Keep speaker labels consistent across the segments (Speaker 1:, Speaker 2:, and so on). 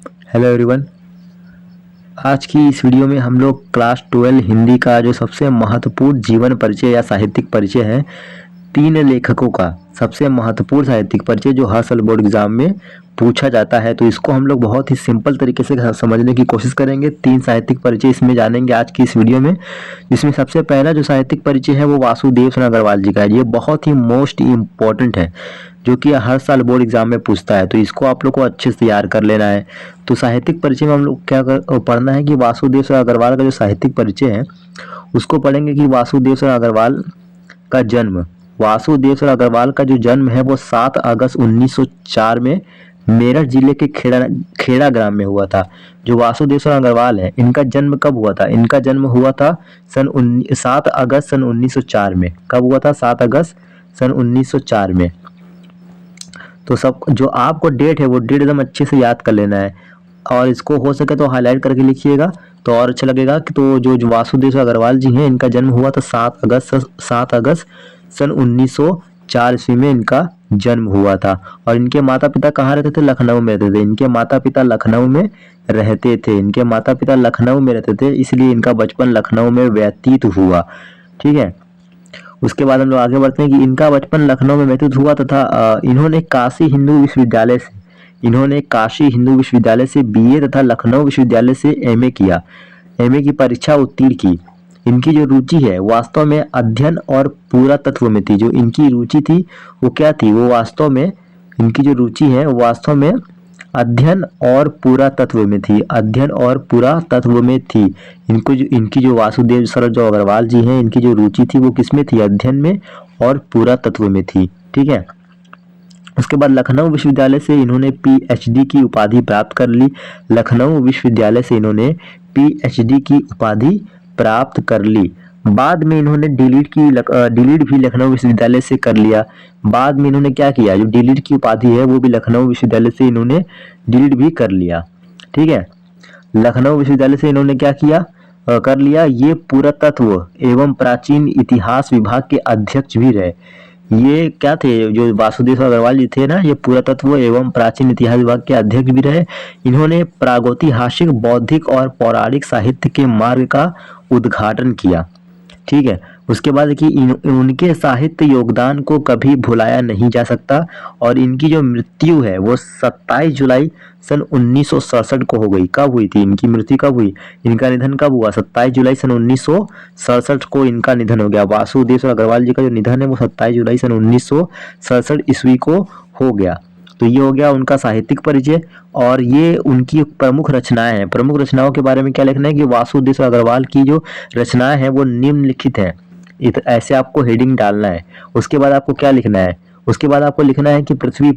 Speaker 1: Hello everyone. आज की इस वीडियो में हम लोग क्लास 12 हिंदी का जो सबसे महत्वपूर्ण जीवन परिचय या साहित्यिक परिचय है, तीन लेखकों का सबसे महत्वपूर्ण साहित्यिक परिचय जो हर साल बोर्ड एग्जाम में पूछा जाता है, तो इसको हम लोग बहुत ही सिंपल तरीके से समझने की कोशिश करेंगे। तीन साहित्यिक परिचय इसमें जानेंगे आज की इस वीडियो में, जिसमें सबसे पहला जो साहित्यिक परिचय है वो वासुदेव शरण अग्रवाल जी का है। ये बहुत ही मोस्ट इम्पोर्टेंट है, जो कि हर साल बोर्ड एग्जाम में पूछता है, तो इसको आप लोग को अच्छे से तैयार कर लेना है। तो साहित्यिक परिचय में हम लोग पढ़ना है कि वासुदेव शरण अग्रवाल का जो साहित्यिक परिचय है उसको पढ़ेंगे कि वासुदेव शरण अग्रवाल का जन्म, वासुदेव शरण अग्रवाल का जो जन्म है वो 7 अगस्त 1904 में मेरठ जिले के खेड़ा ग्राम में हुआ था। जो वासुदेव शरण अग्रवाल है, इनका जन्म कब हुआ था? इनका जन्म हुआ था 7 अगस्त सन 1904 में। कब हुआ था? 7 अगस्त सन 1904 में। तो सब जो आपको डेट है वो डेट एकदम अच्छे से याद कर लेना है, और इसको हो सके तो हाईलाइट करके लिखिएगा तो और अच्छा लगेगा। कि तो जो वासुदेव अग्रवाल जी हैं, इनका जन्म हुआ था 7 अगस्त सन 1904 ईस्वी में इनका जन्म हुआ था। और इनके माता पिता कहाँ रहते थे? लखनऊ में रहते थे। इनके माता पिता लखनऊ में रहते थे। इनके माता पिता लखनऊ में रहते थे, इसलिए इनका बचपन लखनऊ में व्यतीत हुआ। ठीक है। उसके बाद हम लोग आगे बढ़ते हैं कि इनका बचपन लखनऊ में व्यतीत हुआ तथा इन्होंने काशी हिंदू विश्वविद्यालय से बीए तथा लखनऊ विश्वविद्यालय से एमए किया। एमए की परीक्षा उत्तीर्ण की। इनकी जो रुचि है वास्तव में अध्ययन और पुरातत्व में थी। जो इनकी रुचि थी वो क्या थी? वो वास्तव में, इनकी जो रुचि है वास्तव में अध्ययन और पुरातत्व में थी। अध्ययन और पुरातत्व में थी। इनकी जो वासुदेव शरण जो अग्रवाल जी हैं, इनकी जो रुचि थी वो किसमें थी? अध्ययन में और पुरातत्व में थी। ठीक है। उसके बाद लखनऊ विश्वविद्यालय से इन्होंने पीएचडी की उपाधि प्राप्त कर ली। लखनऊ विश्वविद्यालय से इन्होंने पीएचडी की उपाधि प्राप्त कर ली। बाद में इन्होंने डीलिट भी लखनऊ विश्वविद्यालय से कर लिया। बाद में इन्होंने क्या किया? जो डीलिट की उपाधि है वो भी लखनऊ विश्वविद्यालय से इन्होंने डीलिट भी कर लिया। ठीक है। लखनऊ विश्वविद्यालय से इन्होंने क्या किया? कर लिया। ये पुरातत्व एवं प्राचीन इतिहास विभाग के अध्यक्ष भी रहे। ये क्या थे? जो वासुदेव अग्रवाल जी थे ना, ये पुरातत्व एवं प्राचीन इतिहास विभाग के अध्यक्ष भी रहे। इन्होंने प्रागैतिहासिक, बौद्धिक और पौराणिक साहित्य के मार्ग का उद्घाटन किया। ठीक है। उसके बाद कि उनके साहित्य योगदान को कभी भुलाया नहीं जा सकता। और इनकी जो मृत्यु है वो 27 जुलाई सन 1967 को हो गई। कब हुई थी इनकी मृत्यु? कब हुई? इनका निधन कब हुआ? 27 जुलाई सन 1967 को इनका निधन हो गया। वासुदेव अग्रवाल जी का जो निधन है वो 27 जुलाई सन 1967 ईस्वी को हो गया। तो ये हो गया उनका साहित्यिक परिचय। और ये उनकी प्रमुख रचनाएं हैं। प्रमुख रचनाओं के बारे में क्या लिखना है कि वासुदेव अग्रवाल की जो रचनाएं हैं वो निम्नलिखित हैं। ऐसे आपको हेडिंग डालना है। उसके बाद आपको क्या लिखना है? उसके बाद आपको लिखना है कि पृथ्वी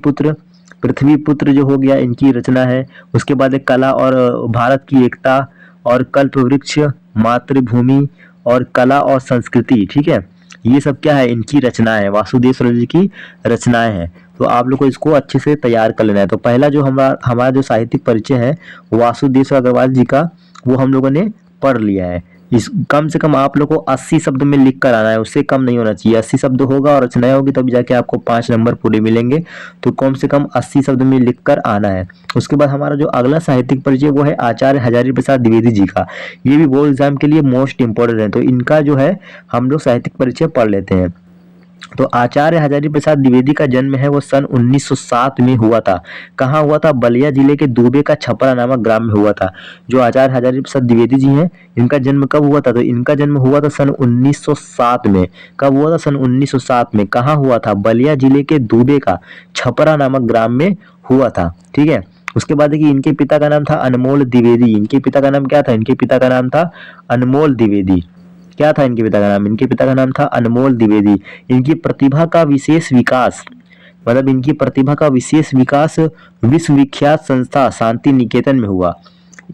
Speaker 1: पुत्र जो हो गया इनकी रचना है। उसके बाद एक कला और भारत की एकता, और कल्प वृक्ष, मातृभूमि, और कला और संस्कृति। ठीक है। ये सब क्या है? इनकी रचनाएं है, वासुदेव शरण जी की रचनाएं हैं। तो आप लोग को इसको अच्छे से तैयार कर लेना है। तो पहला जो हमारा जो साहित्यिक परिचय है वासुदेव अग्रवाल जी का, वो हम लोगों ने पढ़ लिया है। इस कम से कम आप लोग को 80 शब्द में लिख कर आना है, उससे कम नहीं होना चाहिए। 80 शब्द होगा और रचनाएं होगी तभी जाके आपको 5 नंबर पूरे मिलेंगे। तो कम से कम 80 शब्द में लिख कर आना है। उसके बाद हमारा जो अगला साहित्यिक परिचय वो है आचार्य हजारी प्रसाद द्विवेदी जी का। ये भी बोर्ड एग्जाम के लिए मोस्ट इंपॉर्टेंट है, तो इनका जो है हम लोग साहित्यिक परिचय पढ़ लेते हैं। तो आचार्य हजारी प्रसाद द्विवेदी का जन्म है वो सन 1907 में हुआ था। कहाँ हुआ था? बलिया जिले के दूबे का छपरा नामक ग्राम में हुआ था। जो आचार्य हजारी प्रसाद द्विवेदी जी हैं, इनका जन्म कब हुआ था? तो इनका जन्म हुआ था सन 1907 में। कब हुआ था? सन 1907 में। कहाँ हुआ था? बलिया जिले के दूबे का छपरा नामक ग्राम में हुआ था। ठीक है। उसके बाद देखिए इनके पिता का नाम था अनमोल द्विवेदी। इनके पिता का नाम क्या था? इनके पिता का नाम था अनमोल द्विवेदी। क्या था इनके पिता का नाम? इनके पिता का नाम था अनमोल द्विवेदी। इनकी प्रतिभा का विशेष विकास, मतलब इनकी प्रतिभा का विशेष विकास विश्वविख्यात संस्था शांति निकेतन में हुआ।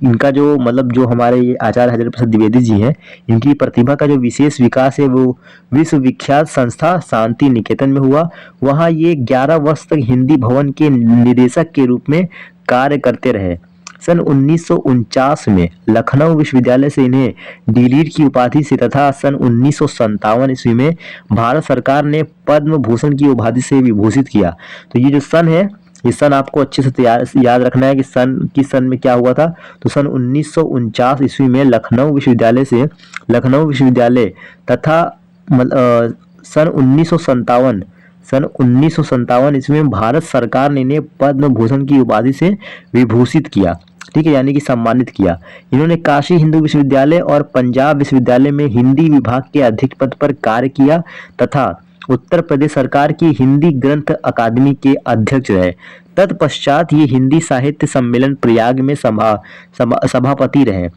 Speaker 1: इनका जो मतलब जो हमारे ये आचार्य हजारी प्रसाद द्विवेदी जी हैं, इनकी प्रतिभा का जो विशेष विकास है वो विश्वविख्यात संस्था शांति निकेतन में हुआ। वहाँ ये 11 वर्ष तक हिंदी भवन के निदेशक के रूप में कार्य करते रहे। सन 1949 में लखनऊ विश्वविद्यालय से इन्हें डीलिट की उपाधि से तथा सन 1957 ईस्वी में भारत सरकार ने पद्म भूषण की उपाधि से विभूषित किया। तो ये जो सन है ये सन आपको अच्छे से याद रखना है कि किस सन में क्या हुआ था। तो सन 1949 ईस्वी में लखनऊ विश्वविद्यालय तथा सन 1957 ईस्वी में भारत सरकार ने इन्हें पद्म भूषण की उपाधि से विभूषित किया, ठीक है, यानी कि सम्मानित किया। इन्होंने काशी हिंदू विश्वविद्यालय और पंजाब विश्वविद्यालय में हिंदी विभाग के अध्यक्ष पद पर कार्य किया तथा उत्तर प्रदेश सरकार की हिंदी ग्रंथ अकादमी के अध्यक्ष रहे। तत्पश्चात ये हिंदी साहित्य सम्मेलन प्रयाग में सभापति रहे।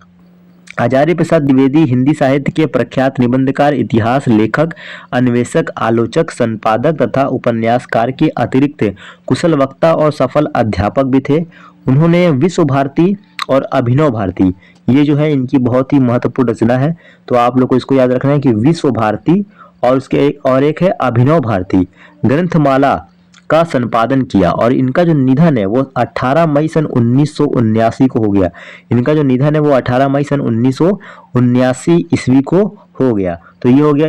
Speaker 1: आचार्य प्रसाद द्विवेदी हिंदी साहित्य के प्रख्यात निबंधकार, इतिहास लेखक, अन्वेषक, आलोचक, संपादक तथा उपन्यासकार के अतिरिक्त कुशल वक्ता और सफल अध्यापक भी थे। उन्होंने विश्व भारती और अभिनव भारती, ये जो है इनकी बहुत ही महत्वपूर्ण रचना है, तो आप लोग को इसको याद रखना है कि विश्व भारती और उसके एक है अभिनव भारती ग्रंथमाला का संपादन किया। और इनका जो निधन है वो 18 मई सन 1979 को हो गया। इनका जो निधन है वो 18 मई सन 1979 ईस्वी को हो गया। तो ये हो गया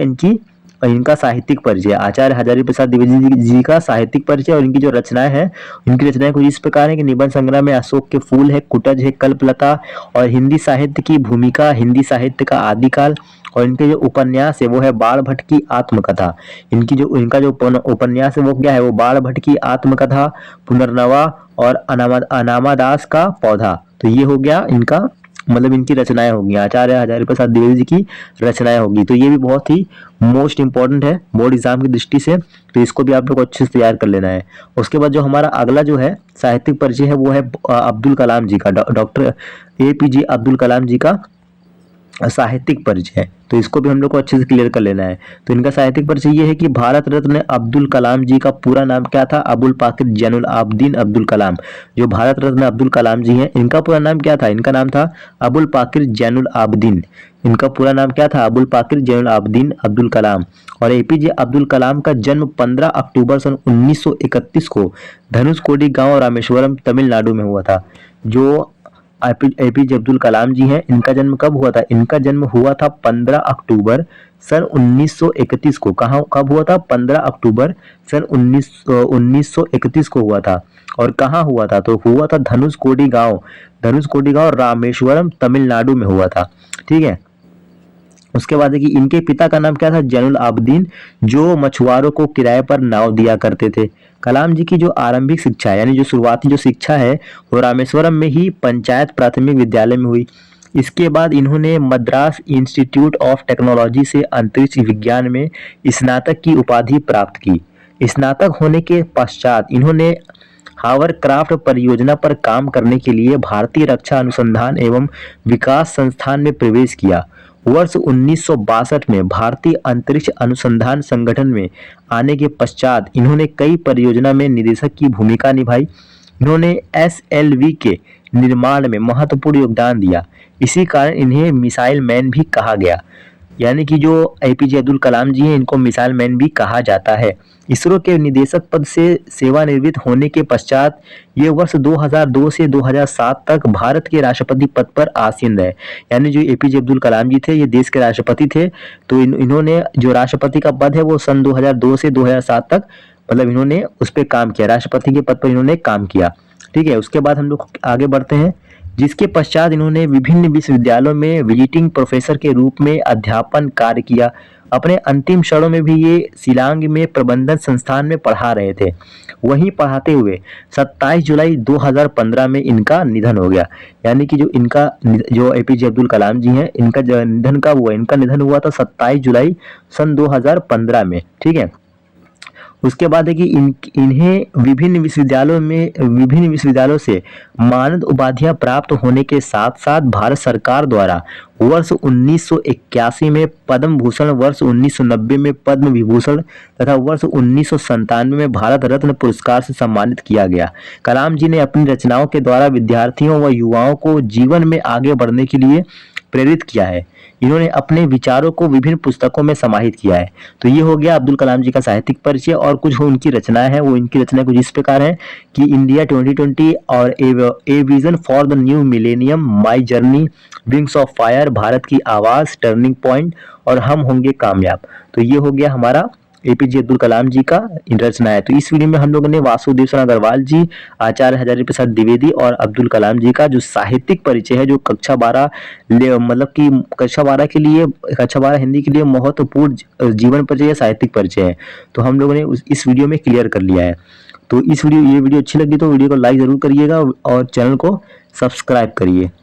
Speaker 1: इनका साहित्यिक परिचय, आचार्य हजारी प्रसाद द्विवेदी जी का साहित्यिक परिचय। और इनकी जो रचनाएं हैं, इनकी रचनाएं कुछ इस प्रकार है कि निबंध संग्रह में अशोक के फूल है, कुटज है, कल्पलता और हिंदी साहित्य की भूमिका, हिंदी साहित्य का आदिकाल। और इनके जो उपन्यास है वो है बाण भट्ट की आत्मकथा। इनका जो उपन्यास है वो क्या है, वो बाण भट्ट की आत्मकथा, पुनर्नवा और अनामादास का पौधा। तो ये हो गया इनका, मतलब इनकी रचनाएं होगी, आचार्य हजारी प्रसाद द्विवेदी जी की रचनाएं होगी। तो ये भी बहुत ही मोस्ट इंपॉर्टेंट है बोर्ड एग्जाम की दृष्टि से, तो इसको भी आप लोग को अच्छे से तैयार कर लेना है। उसके बाद जो हमारा अगला जो है साहित्यिक परिचय है वो है अब्दुल कलाम जी का, डॉक्टर APJ अब्दुल कलाम जी का साहित्यिक परिचय। तो इसको भी हम लोग को अच्छे से क्लियर कर लेना है। तो इनका साहित्यिक परिचय ये है कि भारत रत्न अब्दुल कलाम जी का पूरा नाम क्या था, अबुल पाकिर जैनुल आबदीन अब्दुल कलाम। जो भारत रत्न अब्दुल कलाम जी हैं, इनका पूरा नाम क्या था, इनका नाम था अबुल पाकिर जैनुल आबदीन। इनका पूरा नाम क्या था, अबुल पाकिर जैनुल आबदीन अब्दुल कलाम। और APJ अब्दुल कलाम का जन्म 15 अक्टूबर सन 1931 को धनुषकोडी गांव रामेश्वरम तमिलनाडु में हुआ था। जो APJ अब्दुल कलाम जी हैं, इनका जन्म कब हुआ था, इनका जन्म हुआ था 15 अक्टूबर सन 1931 को। कब हुआ था, 15 अक्टूबर सन 1931 को हुआ था। और कहाँ हुआ था, तो हुआ था धनुषकोडी गांव रामेश्वरम तमिलनाडु में हुआ था, ठीक है। उसके बाद है कि इनके पिता का नाम क्या था, जैनुल आबदीन, जो मछुआरों को किराए पर नाव दिया करते थे। कलाम जी की जो आरंभिक शिक्षा है, यानी जो शुरुआती जो शिक्षा है, वो रामेश्वरम में ही पंचायत प्राथमिक विद्यालय में हुई। इसके बाद इन्होंने मद्रास इंस्टीट्यूट ऑफ टेक्नोलॉजी से अंतरिक्ष विज्ञान में स्नातक की उपाधि प्राप्त की। स्नातक होने के पश्चात इन्होंने हावरक्राफ्ट परियोजना पर काम करने के लिए भारतीय रक्षा अनुसंधान एवं विकास संस्थान में प्रवेश किया। वर्ष 1962 में भारतीय अंतरिक्ष अनुसंधान संगठन में आने के पश्चात इन्होंने कई परियोजना में निदेशक की भूमिका निभाई। इन्होंने SLV के निर्माण में महत्वपूर्ण योगदान दिया। इसी कारण इन्हें मिसाइल मैन भी कहा गया। यानी कि जो APJ अब्दुल कलाम जी हैं, इनको मिसाइल मैन भी कहा जाता है। इसरो के निदेशक पद से सेवानिवृत्त होने के पश्चात ये वर्ष 2002 से 2007 तक भारत के राष्ट्रपति पद पर आसीन रहे। यानी जो APJ अब्दुल कलाम जी थे, ये देश के राष्ट्रपति थे। तो इन्होंने जो राष्ट्रपति का पद है वो सन 2002 से 2007 तक, मतलब इन्होंने उस पर काम किया, राष्ट्रपति के पद पर इन्होंने काम किया, ठीक है। उसके बाद हम लोग आगे बढ़ते हैं, जिसके पश्चात इन्होंने विभिन्न विश्वविद्यालयों में विजिटिंग प्रोफेसर के रूप में अध्यापन कार्य किया। अपने अंतिम क्षणों में भी ये शिलांग में प्रबंधन संस्थान में पढ़ा रहे थे। वहीं पढ़ाते हुए 27 जुलाई 2015 में इनका निधन हो गया। यानी कि जो APJ अब्दुल कलाम जी हैं, इनका निधन कब हुआ, इनका निधन हुआ था 27 जुलाई सन 2015 में, ठीक है। उसके बाद है कि इन्हें विभिन्न विश्वविद्यालयों से मानद उपाधियां प्राप्त होने के साथ साथ भारत सरकार द्वारा वर्ष 1981 में पद्म भूषण, वर्ष 1990 में पद्म विभूषण तथा वर्ष 1997 में भारत रत्न पुरस्कार से सम्मानित किया गया। कलाम जी ने अपनी रचनाओं के द्वारा विद्यार्थियों व युवाओं को जीवन में आगे बढ़ने के लिए प्रेरित किया है। इन्होंने अपने विचारों को विभिन्न पुस्तकों में समाहित किया है। तो ये हो गया अब्दुल कलाम जी का साहित्यिक परिचय। और कुछ उनकी रचनाएं हैं, वो इनकी रचनाएं कुछ इस प्रकार हैं कि इंडिया 2020 और a vision for the new millennium, my journey, wings of fire, Bharat की आवाज़, टर्निंग पॉइंट और हम होंगे कामयाब। तो ये हो गया हमारा एपीजे अब्दुल कलाम जी का रचना है। तो इस वीडियो में हम लोगों ने वासुदेव शरण अग्रवाल जी, आचार्य हजारी प्रसाद द्विवेदी और अब्दुल कलाम जी का जो साहित्यिक परिचय है, जो कक्षा 12 मतलब कि कक्षा 12 के लिए, कक्षा 12 हिंदी के लिए महत्वपूर्ण जीवन परिचय या साहित्यिक परिचय है। तो हम लोगों ने इस वीडियो में क्लियर कर लिया है। तो ये वीडियो अच्छी लगी तो वीडियो को लाइक जरूर करिएगा और चैनल को सब्सक्राइब करिए।